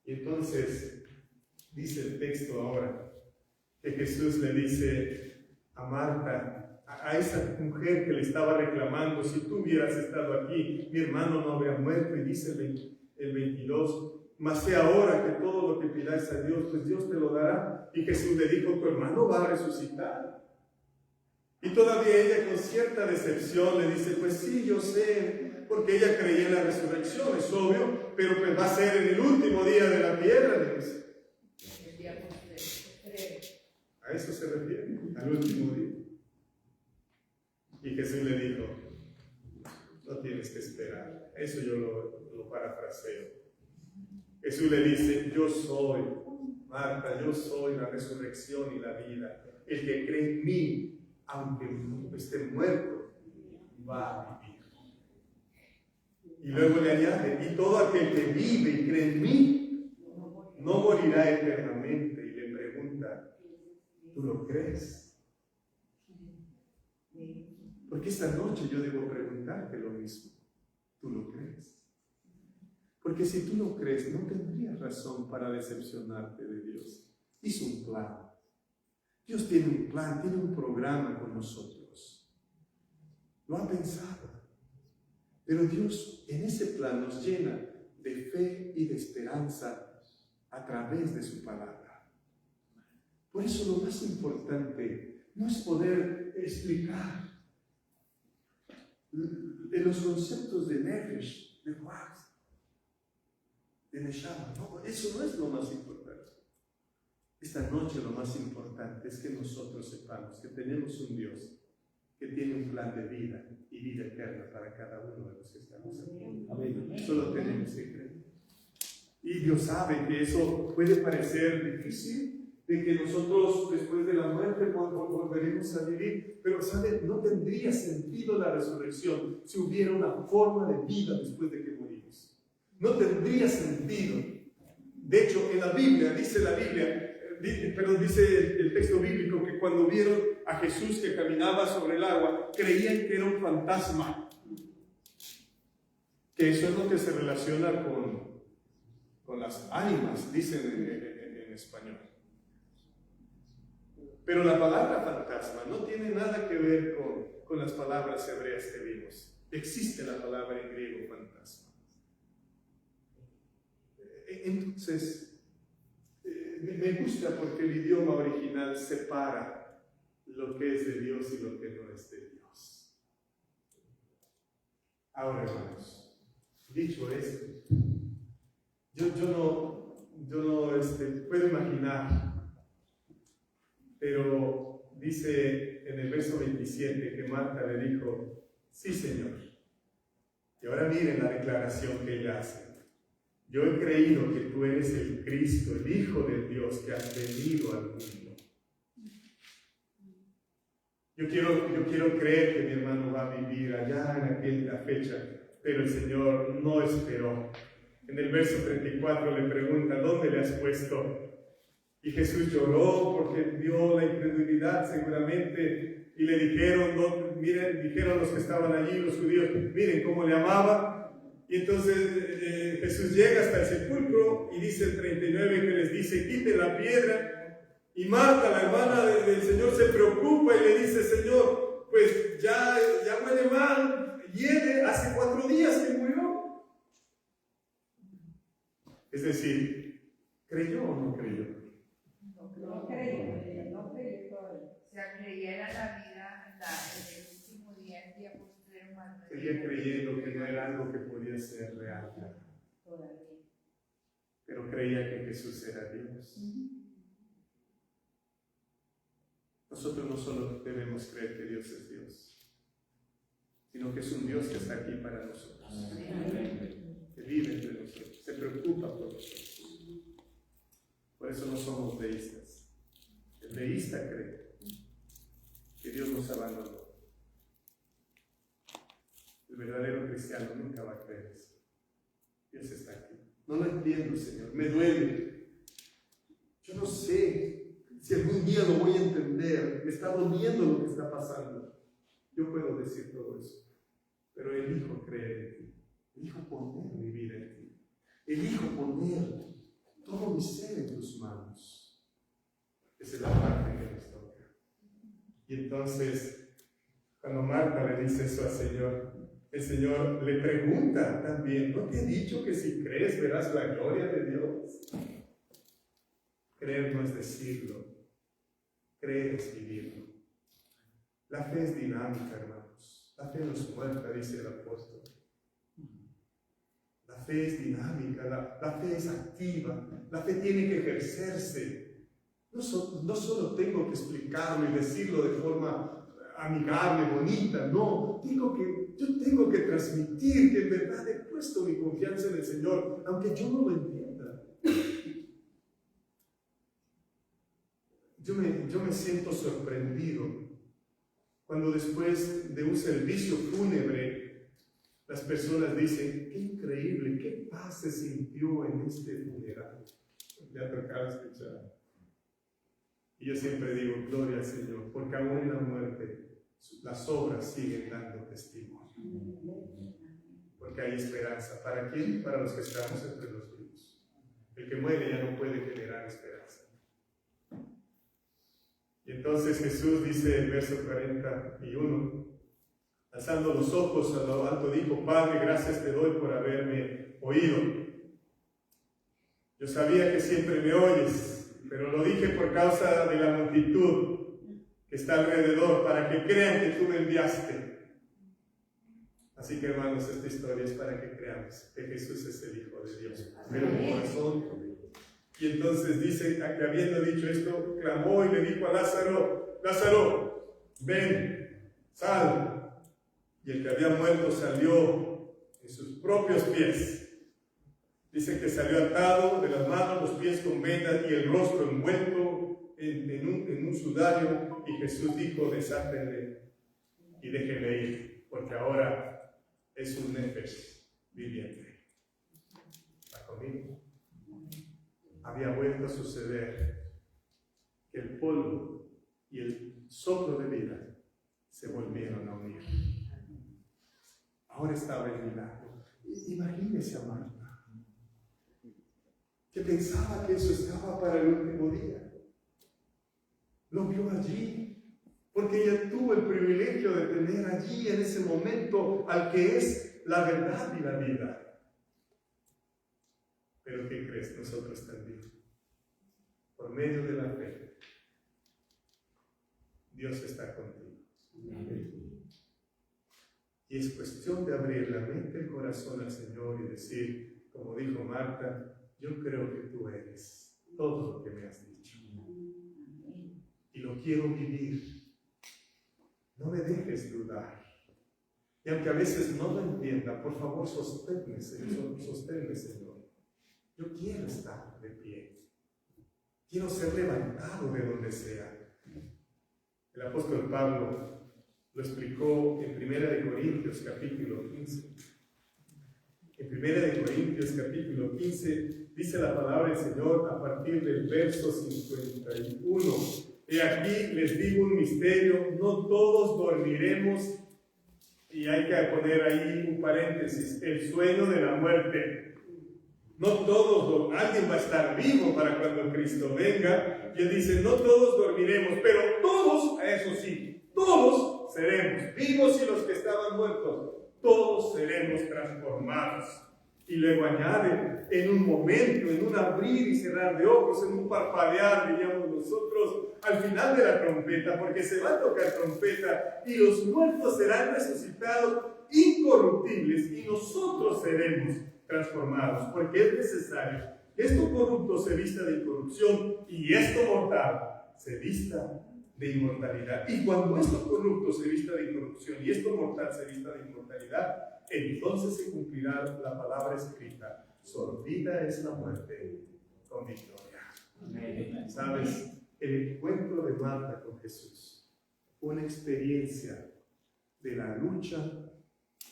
Y entonces, dice el texto ahora, que Jesús le dice a Marta, a esa mujer que le estaba reclamando, si tú hubieras estado aquí, mi hermano no habría muerto, y dice el 22, mas sé ahora que todo lo que pidáis a Dios, pues Dios te lo dará. Y Jesús le dijo, tu hermano va a resucitar. Y todavía ella con cierta decepción le dice, pues sí, yo sé, porque ella creía en la resurrección, es obvio, pero pues va a ser en el último día de la tierra, le dice. A eso se refiere, al último día. Y Jesús le dijo, no tienes que esperar. Eso yo lo parafraseo. Jesús le dice, yo soy, Marta, yo soy la resurrección y la vida. El que cree en mí, aunque esté muerto, va a vivir. Y luego le añade, y todo aquel que vive y cree en mí, no morirá eternamente. Y le pregunta, ¿tú lo crees? Porque esta noche yo debo preguntarte lo mismo. ¿Tú lo crees? Porque si tú lo crees, no tendrías razón para decepcionarte de Dios. Hizo un plan. Dios tiene un plan, tiene un programa con nosotros. Lo ha pensado. Pero Dios en ese plan nos llena de fe y de esperanza a través de su palabra. Por eso lo más importante no es poder explicar de los conceptos de Nefesh, de Ruach, de Neshama. No, eso no es lo más importante. Esta noche lo más importante es que nosotros sepamos que tenemos un Dios que tiene un plan de vida y vida eterna para cada uno de los que estamos aquí. Amén. Solo tenemos que creer. Y Dios sabe que eso puede parecer difícil, de que nosotros después de la muerte volveremos a vivir, pero ¿sabe? No tendría sentido la resurrección si hubiera una forma de vida después de que morimos. No tendría sentido. De hecho, en la Biblia, dice el texto bíblico que cuando vieron a Jesús que caminaba sobre el agua, creían que era un fantasma. Que eso es lo que se relaciona con las ánimas, dicen en español. Pero la palabra fantasma no tiene nada que ver con las palabras hebreas que vimos. Existe la palabra en griego fantasma. Entonces, me gusta porque el idioma original separa lo que es de Dios y lo que no es de Dios. Ahora, hermanos, dicho esto, yo no puedo imaginar, pero dice en el verso 27 que Marta le dijo, sí, Señor. Y ahora miren la declaración que ella hace. Yo he creído que tú eres el Cristo, el Hijo de Dios que has venido al mundo. Yo quiero creer que mi hermano va a vivir allá en aquella fecha, pero el Señor no esperó. En el verso 34 le pregunta, ¿dónde le has puesto? Y Jesús lloró porque vio la incredulidad seguramente, y le dijeron los que estaban allí, los judíos, miren cómo le amaba. Y entonces Jesús llega hasta el sepulcro y dice el 39 que les dice, quiten la piedra. Y Marta, la hermana del Señor, se preocupa y le dice, Señor, pues ya huele mal, hiede, hace 4 días que murió. Es decir, ¿creyó o no creyó? No creyó, no creyó. O sea, creyera la vida en el último día, el día postrero más. Seguía creyendo que no era algo que podía ser real. Todavía. Pero creía que Jesús era Dios. Nosotros no solo debemos creer que Dios es Dios, sino que es un Dios que está aquí para nosotros, que vive entre nosotros, se preocupa por nosotros. Por eso no somos deístas. El deísta cree que Dios nos abandonó. El verdadero cristiano nunca va a creer eso. Dios está aquí. No lo entiendo, Señor, me duele. Yo no sé si algún día lo voy a entender. Me está doliendo lo que está pasando. Yo puedo decir todo eso, pero elijo creer en ti. Elijo poner mi vida en ti. Elijo poner todo mi ser en tus manos. Esa es la parte que nos toca. Y entonces, cuando Marta le dice eso al Señor, el Señor le pregunta también, ¿no te he dicho que si crees verás la gloria de Dios? Creer no es decirlo, creer es vivirlo. La fe es dinámica, hermanos. La fe no es muerta, dice el apóstol. La fe es dinámica, la fe es activa, la fe tiene que ejercerse. No solo tengo que explicarlo y decirlo de forma amigable, bonita, no. Yo tengo que transmitir que en verdad he puesto mi confianza en el Señor, aunque yo no lo entienda. Yo me siento sorprendido cuando después de un servicio fúnebre las personas dicen, qué increíble, qué paz se sintió en este funeral. Me ha tocado escuchar. Y yo siempre digo, gloria al Señor, porque aún en la muerte las obras siguen dando testimonio. Porque hay esperanza. ¿Para quién? Para los que estamos entre los vivos. El que muere ya no puede generar esperanza. Y entonces Jesús dice en el verso 41, alzando los ojos a lo alto, dijo, Padre, gracias te doy por haberme oído. Yo sabía que siempre me oyes, pero lo dije por causa de la multitud que está alrededor, para que crean que tú me enviaste. Así que, hermanos, esta historia es para que creamos que Jesús es el Hijo de Dios. Pero el corazón. Y entonces dice, que habiendo dicho esto, clamó y le dijo a Lázaro, Lázaro, ven, sal. Y el que había muerto salió en sus propios pies. Dice que salió atado de las manos, los pies con vendas y el rostro envuelto en un sudario. Y Jesús dijo, desátenle y déjenle ir, porque ahora es un nefesh viviente. ¿Está conmigo? Había vuelto a suceder que el polvo y el soplo de vida se volvieron a unir. Ahora estaba el milagro. Imagínese a Marta, que pensaba que eso estaba para el último día. Lo vio allí, porque ella tuvo el privilegio de tener allí en ese momento al que es la verdad y la vida. Pero ¿qué crees? Nosotros también, por medio de la fe, Dios está contigo. Y es cuestión de abrir la mente y el corazón al Señor y decir, como dijo Marta, yo creo que tú eres todo lo que me has dicho. Y lo quiero vivir. No me dejes dudar. Y aunque a veces no lo entienda, por favor, sosténme, Señor. Yo quiero estar de pie. Quiero ser levantado de donde sea. El apóstol Pablo lo explicó en 1 Corintios capítulo 15. En 1 Corintios capítulo 15 dice la palabra del Señor a partir del verso 51. He aquí les digo un misterio, no todos dormiremos, y hay que poner ahí un paréntesis, el sueño de la muerte. No todos, alguien va a estar vivo para cuando Cristo venga, y él dice, no todos dormiremos, pero todos, eso sí, todos seremos, vivos y los que estaban muertos, todos seremos transformados Y luego añade, en un momento, en un abrir y cerrar de ojos, en un parpadear, diríamos nosotros, al final de la trompeta, porque se va a tocar trompeta y los muertos serán resucitados incorruptibles y nosotros seremos transformados, porque es necesario que esto corrupto se vista de incorrupción y esto mortal se vista de inmortalidad. Y cuando esto corrupto se vista de incorrupción y esto mortal se vista de inmortalidad, entonces se cumplirá la palabra escrita: sorbida es la muerte con victoria. Amén. ¿Sabes? El encuentro de Marta con Jesús, una experiencia de la lucha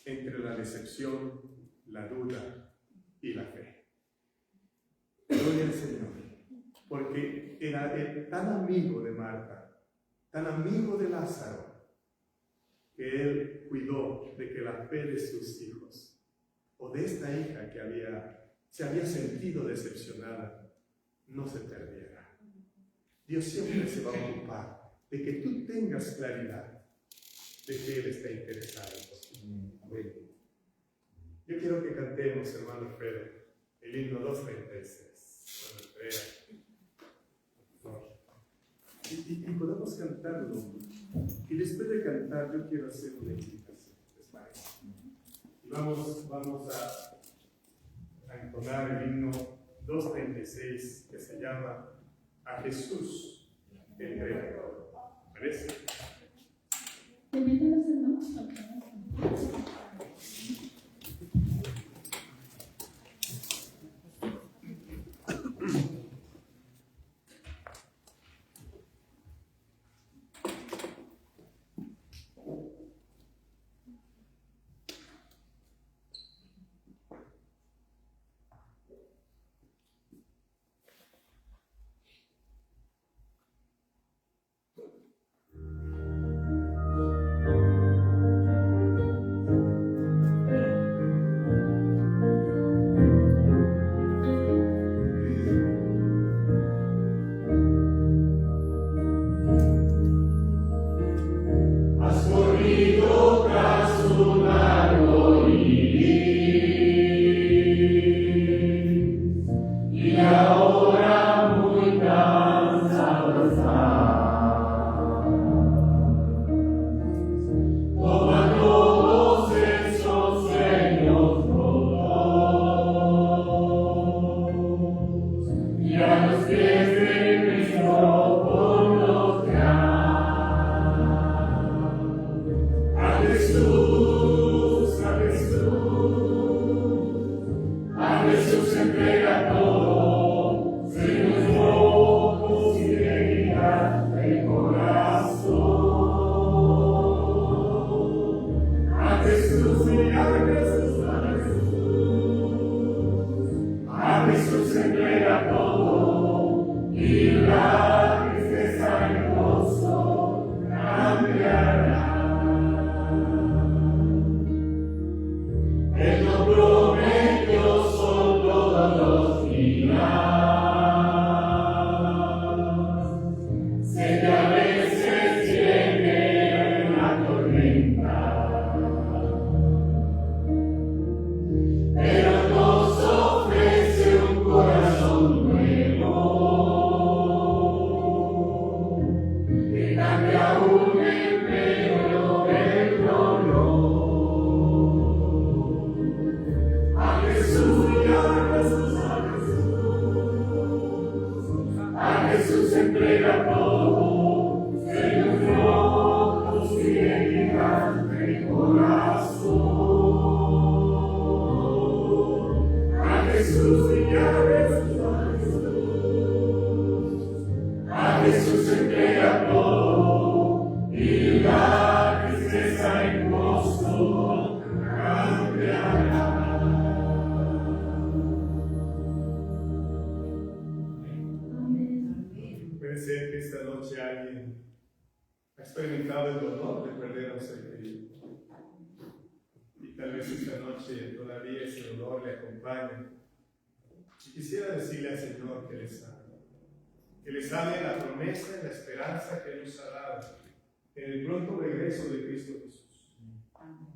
entre la decepción, la duda y la fe. Gloria al Señor, porque era tan amigo de Marta, tan amigo de Lázaro, que él cuidó de que la fe de sus hijos, o de esta hija que se había sentido decepcionada, no se perdiera. Dios siempre se va a ocupar de que tú tengas claridad de que Él está interesado en ti. Yo quiero que cantemos, hermano Pedro, el himno 236. Y podemos cantarlo. Y después de cantar, yo quiero hacer una invitación. ¿Les parece? Y vamos a entonar el himno 236 que se llama A Jesús entregado. ¿Parece? ¿Te meten los hermanos?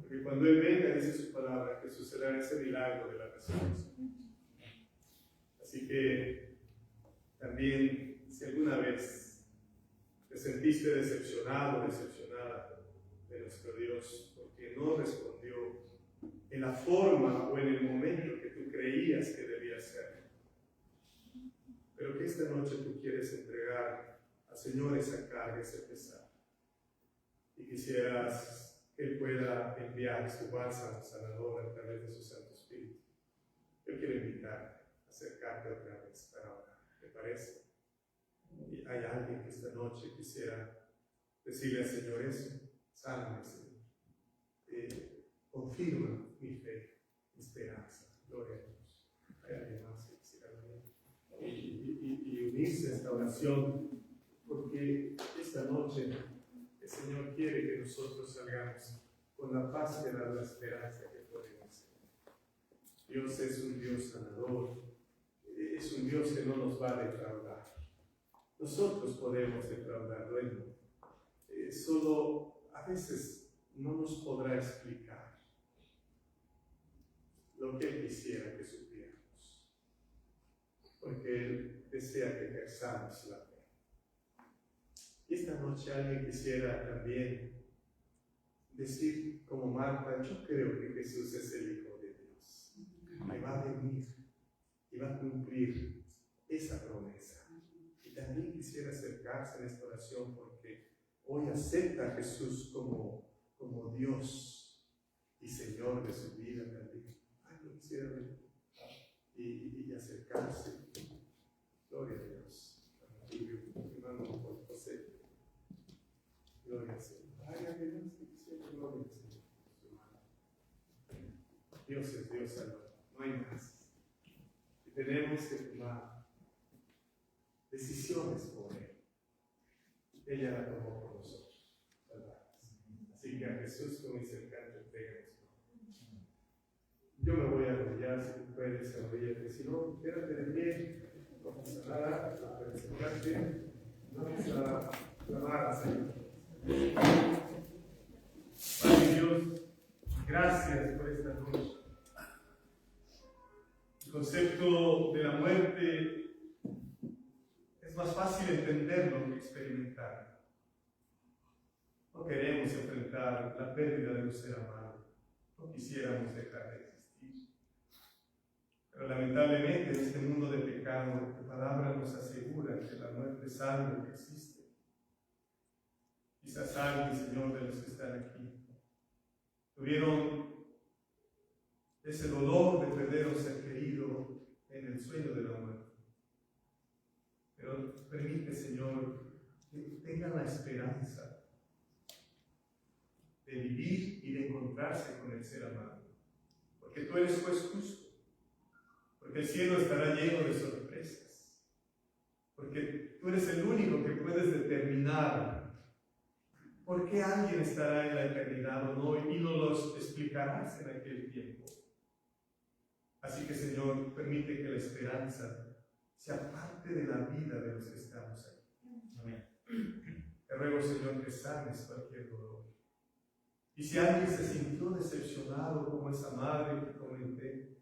Porque cuando Él venga, dice su palabra, que sucederá ese milagro de la resurrección. Así que también, si alguna vez te sentiste decepcionado o decepcionada de nuestro Dios, porque no respondió en la forma o en el momento que tú creías que debía ser, pero que esta noche tú quieres entregar al Señor esa carga, ese pesar, y quisieras que Él pueda enviar su bálsamo sanador a través de su Santo Espíritu, yo quiero invitarte a acercarte otra vez para orar. ¿Te parece? Y hay alguien que esta noche quisiera decirle al Señor eso: sáname, Señor. Confirma mi fe, mi esperanza. Gloria a Dios. Hay alguien más que quisiera venir y unirse a esta oración, porque esta noche el Señor quiere que nosotros salgamos con la paz que da la esperanza que podemos ser. Dios es un Dios sanador, es un Dios que no nos va a defraudar. Nosotros podemos defraudarlo, Él no. Solo a veces no nos podrá explicar lo que Él quisiera que supiéramos, porque Él desea que ejerzamos la fe. Y esta noche alguien quisiera también decir como Marta: yo creo que Jesús es el Hijo de Dios, que va a venir y va a cumplir esa promesa. Y también quisiera acercarse en esta oración porque hoy acepta a Jesús como Dios y Señor de su vida también. Alguien quisiera ver y acercarse. Gloria a Dios. Hermano José. Gloria al Señor. Hay alguien más que quisiera. Gloria al Señor. Dios es Dios salvador. No hay más. Y tenemos que tomar decisiones por Él. Ella la tomó por nosotros. Así que a Jesús, como dice el canto, entregamos. Yo me voy a arrodillar, si tú puedes arrodillarte. Si no, quédate de pie. No pasa nada. No puedes sentarte. Vamos a clamar al Señor. Padre Dios, gracias por esta noche. El concepto de la muerte es más fácil entenderlo que experimentarlo. No queremos enfrentar la pérdida de un ser amado. No quisiéramos dejar de existir. Pero lamentablemente en este mundo de pecado, tu palabra nos asegura que la muerte es algo que existe. Quizás alguien, Señor, de los que están aquí, tuvieron ese dolor de perder a un ser querido en el sueño de la muerte. Pero permite, Señor, que tengan la esperanza de vivir y de encontrarse con el ser amado. Porque tú eres juez justo. Porque el cielo estará lleno de sorpresas. Porque tú eres el único que puedes determinar por qué alguien estará en la eternidad o no, y nos los explicarás en aquel tiempo. Así que, Señor, permite que la esperanza sea parte de la vida de los que estamos aquí. Amén. Te ruego, Señor, que sanes cualquier dolor. Y si alguien se sintió decepcionado como esa madre que comenté,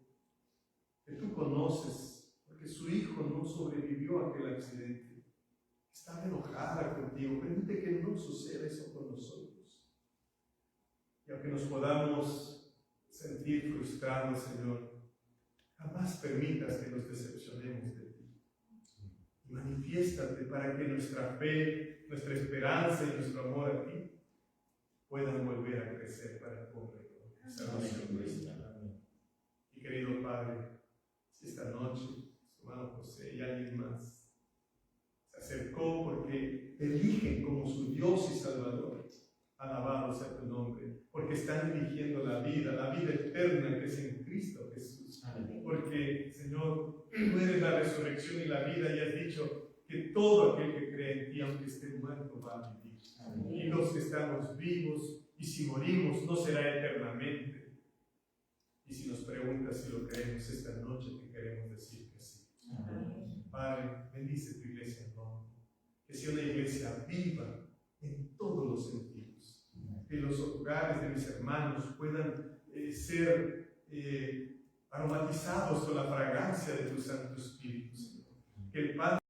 que tú conoces, porque su hijo no sobrevivió a aquel accidente, estaba enojada contigo, permite que no suceda eso con nosotros. Y aunque nos podamos sentir frustrados, Señor, jamás permitas que nos decepcionemos de ti. Y manifiéstate para que nuestra fe, nuestra esperanza y nuestro amor a ti puedan volver a crecer para tu obra y salvación nuestra. Y querido Padre, si esta noche su hermano José y alguien más se acercó porque te eligen como su Dios y Salvador, alabado sea tu nombre, porque están eligiendo la vida eterna que es en Cristo Jesús. Amén. Porque, Señor, tú eres la resurrección y la vida, y has dicho que todo aquel que cree en ti, aunque esté muerto, va a vivir. Amén. Y los que estamos vivos, y si morimos, no será eternamente. Y si nos preguntas si lo creemos esta noche, te queremos decir que sí. Amén. Padre, bendice tu iglesia, ¿no? Que sea una iglesia viva en todos los sentidos. Te lo los hogares de mis hermanos puedan ser aromatizados con la fragancia de tu Santo Espíritu, Señor. Que el Padre